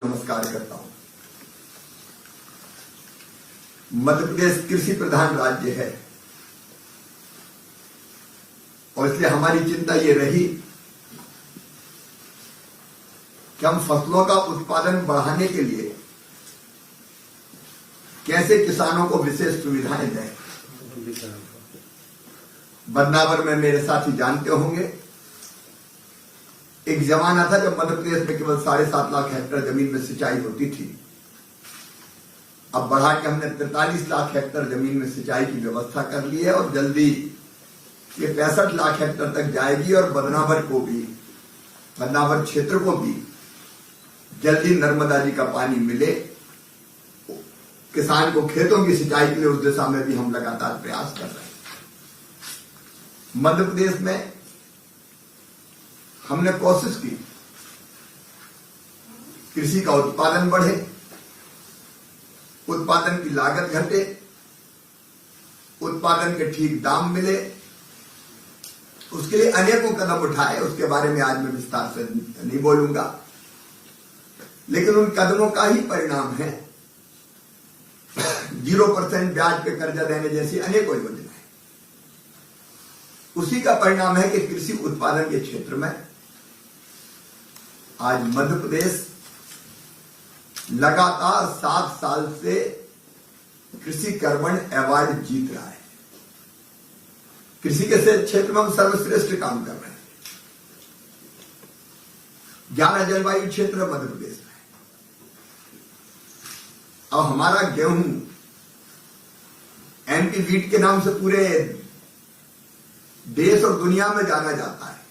नमस्कार करता हूं। मध्य प्रदेश कृषि प्रधान राज्य है और इसलिए हमारी चिंता ये रही कि हम फसलों का उत्पादन बढ़ाने के लिए कैसे किसानों को विशेष सुविधाएं दें। बदनावर में मेरे साथी जानते होंगे, एक जमाना था जब मध्य प्रदेश में केवल 7.5 लाख हेक्टेयर जमीन में सिंचाई होती थी। अब बढ़ा के हमने 43 लाख हेक्टेयर जमीन में सिंचाई की व्यवस्था कर ली है और जल्दी ये 65 लाख हेक्टेयर तक जाएगी और बदनावर क्षेत्र को भी जल्दी नर्मदा जी का पानी मिले, किसान को खेतों की सिंचाई के लिए उस दिशा में भी हम लगातार प्रयास कर रहे हैं। मध्य प्रदेश में हमने कोशिश की कृषि का उत्पादन बढ़े, उत्पादन की लागत घटे, उत्पादन के ठीक दाम मिले। उसके लिए अनेकों कदम उठाए, उसके बारे में आज मैं विस्तार से नहीं बोलूंगा, लेकिन उन कदमों का ही परिणाम है 0% ब्याज पे कर्जा देने जैसी अनेकों योजनाएं। उसी का परिणाम है कि कृषि उत्पादन के क्षेत्र में आज मध्य प्रदेश लगातार 7 साल से कृषि कर्मण अवार्ड जीत रहा है। कृषि के क्षेत्र में हम सर्वश्रेष्ठ काम कर रहे हैं। 11 जलवायु क्षेत्र मध्य प्रदेश में। अब हमारा गेहूं एमपी वीट के नाम से पूरे देश और दुनिया में जाना जाता है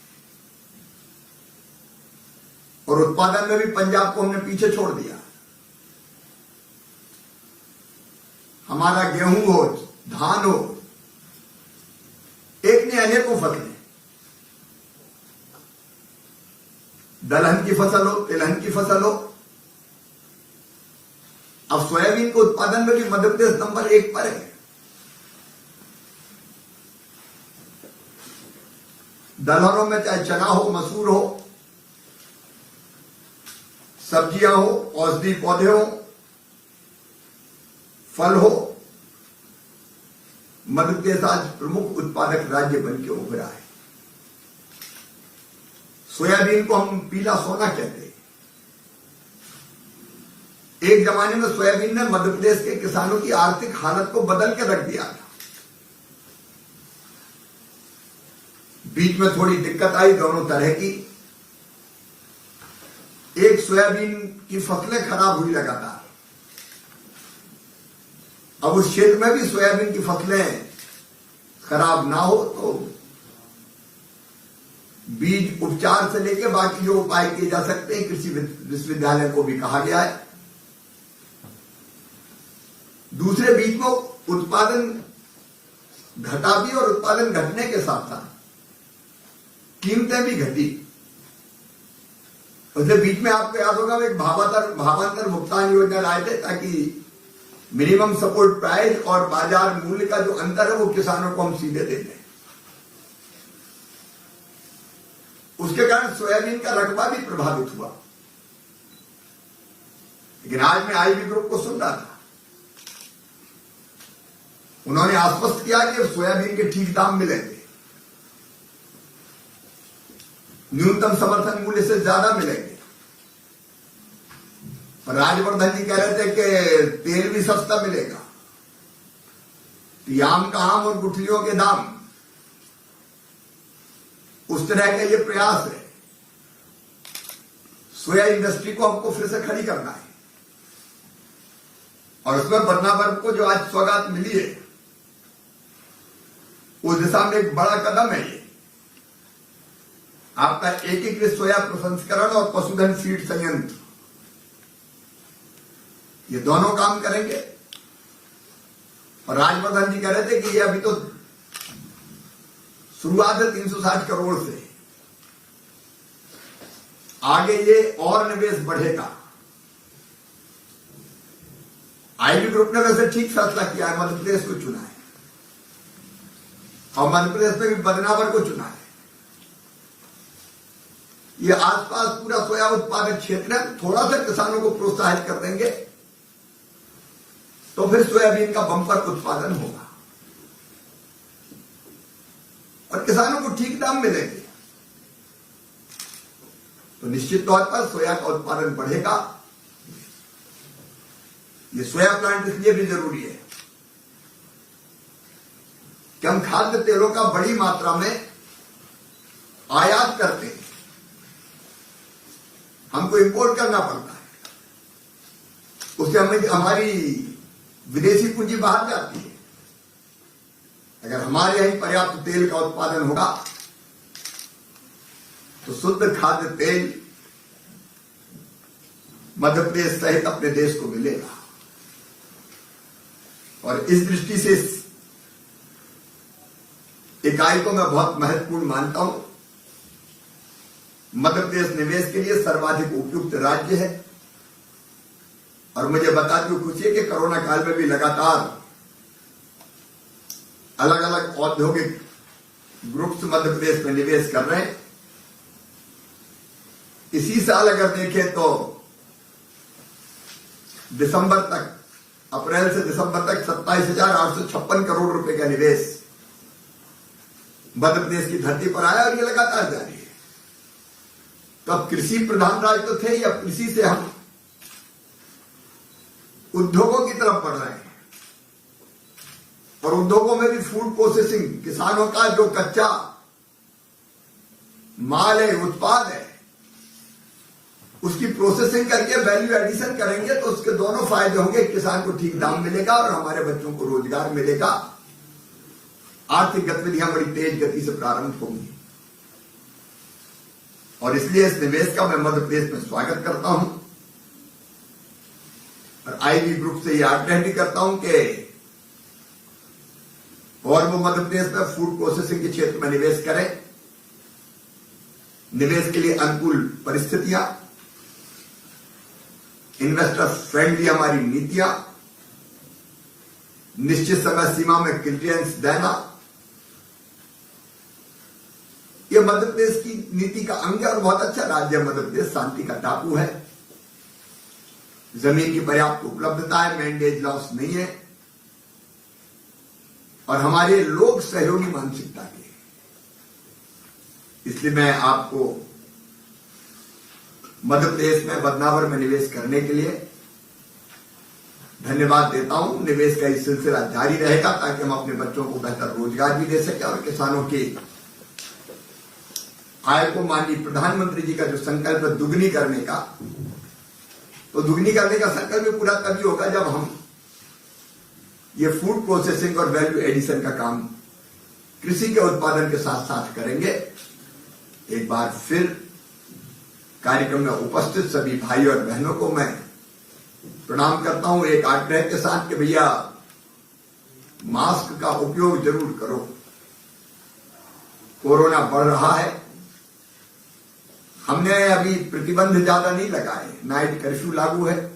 और उत्पादन में भी पंजाब को हमने पीछे छोड़ दिया। हमारा गेहूं हो, धान हो, एक ने अनेकों फसलें, दलहन की फसल हो, तिलहन की फसल हो। अब सोयाबीन के उत्पादन में भी मध्य प्रदेश नंबर 1 पर है। दलहनों में चाहे चना हो, मसूर हो, सब्जियां हो, औषधि पौधे हो, फल हो, मध्य प्रदेश आज प्रमुख उत्पादक राज्य बन के उभरा है। सोयाबीन को हम पीला सोना कहते हैं। एक जमाने में सोयाबीन ने मध्य प्रदेश के किसानों की आर्थिक हालत को बदल के रख दिया था। बीच में थोड़ी दिक्कत आई दोनों तरह की। एक, सोयाबीन की फसलें खराब हुई लगातार। अब उस क्षेत्र में भी सोयाबीन की फसलें खराब ना हो तो बीज उपचार से लेकर बाकी जो उपाय किए जा सकते हैं, कृषि विश्वविद्यालय को भी कहा गया है। दूसरे बीच में उत्पादन घटा भी और उत्पादन घटने के साथ साथ कीमतें भी घटी। उसके बीच में आपको याद होगा एक भावांतर भुगतान योजना लाए थे ताकि मिनिमम सपोर्ट प्राइस और बाजार मूल्य का जो अंतर है वो किसानों को हम सीधे दे दें। उसके कारण सोयाबीन का रकबा भी प्रभावित हुआ। लेकिन आज मैं आईवी ग्रुप को सुन रहा था, उन्होंने आश्वस्त किया कि सोयाबीन के ठीक दाम मिलेंगे, न्यूनतम समर्थन मूल्य से ज्यादा मिलेंगे। और राजवर्धन जी कह रहे थे कि तेल भी सस्ता मिलेगा। तो आम का आम और गुठलियों के दाम, उस तरह का ये प्रयास है। सोया इंडस्ट्री को हमको फिर से खड़ी करना है और उसमें बदनावर को जो आज सौगात मिली है उस दिशा में एक बड़ा कदम है ये। आपका एकीकृत सोया प्रसंस्करण और पशुधन फीड संयंत्र, ये दोनों काम करेंगे। और राजवर्धन जी कह रहे थे कि ये अभी तो शुरुआत है 360 करोड़ से, आगे ये और निवेश बढ़ेगा। आईवी ग्रुप ने वैसे ठीक फैसला किया है, मध्य प्रदेश को चुना है और मध्य प्रदेश में भी बदनावर को चुना है। ये आसपास पूरा सोया उत्पादक क्षेत्र है, थोड़ा सा किसानों को प्रोत्साहित कर देंगे तो फिर सोयाबीन का बम्पर उत्पादन होगा और किसानों को ठीक दाम मिलेंगे, तो निश्चित तौर पर सोया का उत्पादन बढ़ेगा। ये सोया प्लांट इसलिए भी जरूरी है कि हम खाद्य तेलों का बड़ी मात्रा में आयात करते हैं, हमको इंपोर्ट करना पड़ता है, उससे हमें हमारी विदेशी पूंजी बाहर जाती है। अगर हमारे यहीं पर्याप्त तेल का उत्पादन होगा तो शुद्ध खाद्य तेल मध्य प्रदेश सहित अपने देश को मिलेगा और इस दृष्टि से इस इकाई को मैं बहुत महत्वपूर्ण मानता हूं। मध्य प्रदेश निवेश के लिए सर्वाधिक उपयुक्त राज्य है और मुझे बताते हुए खुशी है कि कोरोना काल में भी लगातार अलग अलग औद्योगिक ग्रुप्स मध्य प्रदेश में निवेश कर रहे हैं। इसी साल अगर देखें तो दिसंबर तक, अप्रैल से दिसंबर तक 27,856 करोड़ रुपए का निवेश मध्य प्रदेश की धरती पर आया और ये लगातार जारी है। तो अब कृषि प्रधान राज्य तो थे, या कृषि से हम उद्योगों की तरफ बढ़ रहे हैं और उद्योगों में भी फूड प्रोसेसिंग, किसानों का जो कच्चा माल है, उत्पाद है, उसकी प्रोसेसिंग करके वैल्यू एडिशन करेंगे तो उसके दोनों फायदे होंगे। किसान को ठीक दाम मिलेगा और हमारे बच्चों को रोजगार मिलेगा। आर्थिक गतिविधियां बड़ी तेज गति से प्रारंभ होंगी और इसलिए इस निवेश का मैं मध्य प्रदेश में स्वागत करता हूं और आईबी ग्रुप से यह आग्रह भी करता हूं कि और वो मध्य प्रदेश में फूड प्रोसेसिंग के क्षेत्र में निवेश करें। निवेश के लिए अनुकूल परिस्थितियां, इन्वेस्टर फ्रेंडली हमारी नीतियां, निश्चित समय सीमा में क्लियरेंस देना, यह मध्य प्रदेश की नीति का अंग है और बहुत अच्छा राज्य है। मध्य प्रदेश शांति का टापू है, जमीन की पर्याप्त उपलब्धता है, मैंडेज लॉस नहीं है और हमारे लोग सहयोगी मानसिकता के। इसलिए मैं आपको मध्य प्रदेश में बदनावर में निवेश करने के लिए धन्यवाद देता हूं। निवेश का ये सिलसिला जारी रहेगा ताकि हम अपने बच्चों को बेहतर रोजगार भी दे सकें और किसानों की आय को, माननीय प्रधानमंत्री जी का जो संकल्प है दुगनी करने का, तो दुगनी करने का संकल्प भी पूरा तभी होगा जब हम ये फूड प्रोसेसिंग और वैल्यू एडिशन का काम कृषि के उत्पादन के साथ साथ करेंगे। एक बार फिर कार्यक्रम में उपस्थित सभी भाई और बहनों को मैं प्रणाम करता हूं, एक आग्रह के साथ कि भैया मास्क का उपयोग जरूर करो। कोरोना बढ़ रहा है, हमने अभी प्रतिबंध ज्यादा नहीं लगाए, नाइट कर्फ्यू लागू है,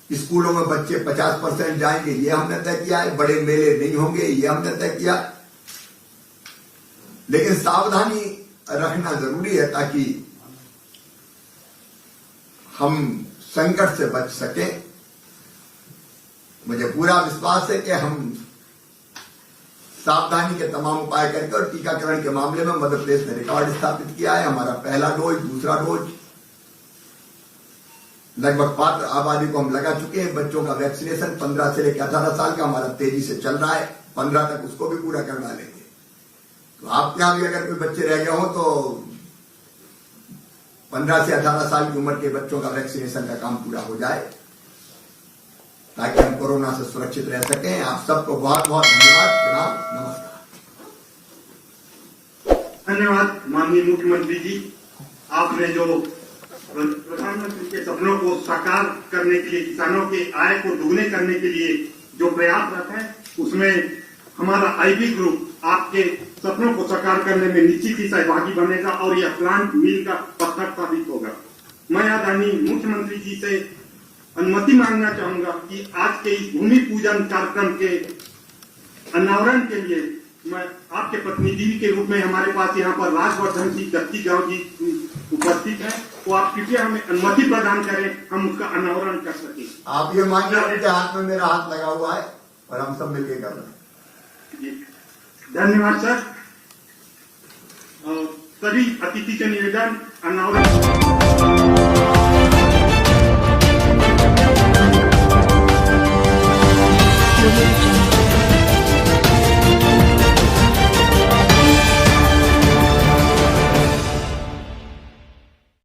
स्कूलों में बच्चे 50% जाएंगे ये हमने तय किया है, बड़े मेले नहीं होंगे ये हमने तय किया, लेकिन सावधानी रखना जरूरी है ताकि हम संकट से बच सकें। मुझे पूरा विश्वास है कि हम सावधानी के तमाम उपाय करके और टीकाकरण के मामले में मध्य प्रदेश ने रिकॉर्ड स्थापित किया है। हमारा पहला डोज, दूसरा डोज लगभग पात्र आबादी को हम लगा चुके हैं। बच्चों का वैक्सीनेशन 15 से लेकर 18 साल का हमारा तेजी से चल रहा है, 15 तक उसको भी पूरा करवा लेंगे। तो आपके यहां भी अगर कोई बच्चे रह गए हो तो 15 से 18 साल की उम्र के बच्चों का वैक्सीनेशन का काम पूरा हो जाए ताकि हम कोरोना से सुरक्षित रह सकें। आप सबको बहुत बहुत धन्यवाद, प्रणाम, नमस्कार। धन्यवाद माननीय मुख्यमंत्री जी, आपने जो प्रधानमंत्री के सपनों को साकार करने के लिए, किसानों के आय को दुगने करने के लिए जो प्रयासरत है, उसमें हमारा आईबी ग्रुप आपके सपनों को साकार करने में निश्चित ही सहभागी बनेगा और यह प्लांट मील का पत्थर साबित होगा। मैं आदरणीय मुख्यमंत्री जी से अनुमति मांगना चाहूंगा कि आज के इस भूमि पूजन कार्यक्रम के अनावरण के लिए मैं आपके प्रतिनिधि के रूप में हमारे पास यहाँ पर राजवर्धन जी दत्ती गांव जी उपस्थित है, तो आप कृपया हमें अनुमति प्रदान करें, हम उसका अनावरण कर सकें। आप ये मानिए उनके हाथ में मेरा हाथ लगा हुआ है और हम सब मिलकर कर रहे हैं। जी धन्यवाद सर। सभी अतिथि के निवेदन अनावरण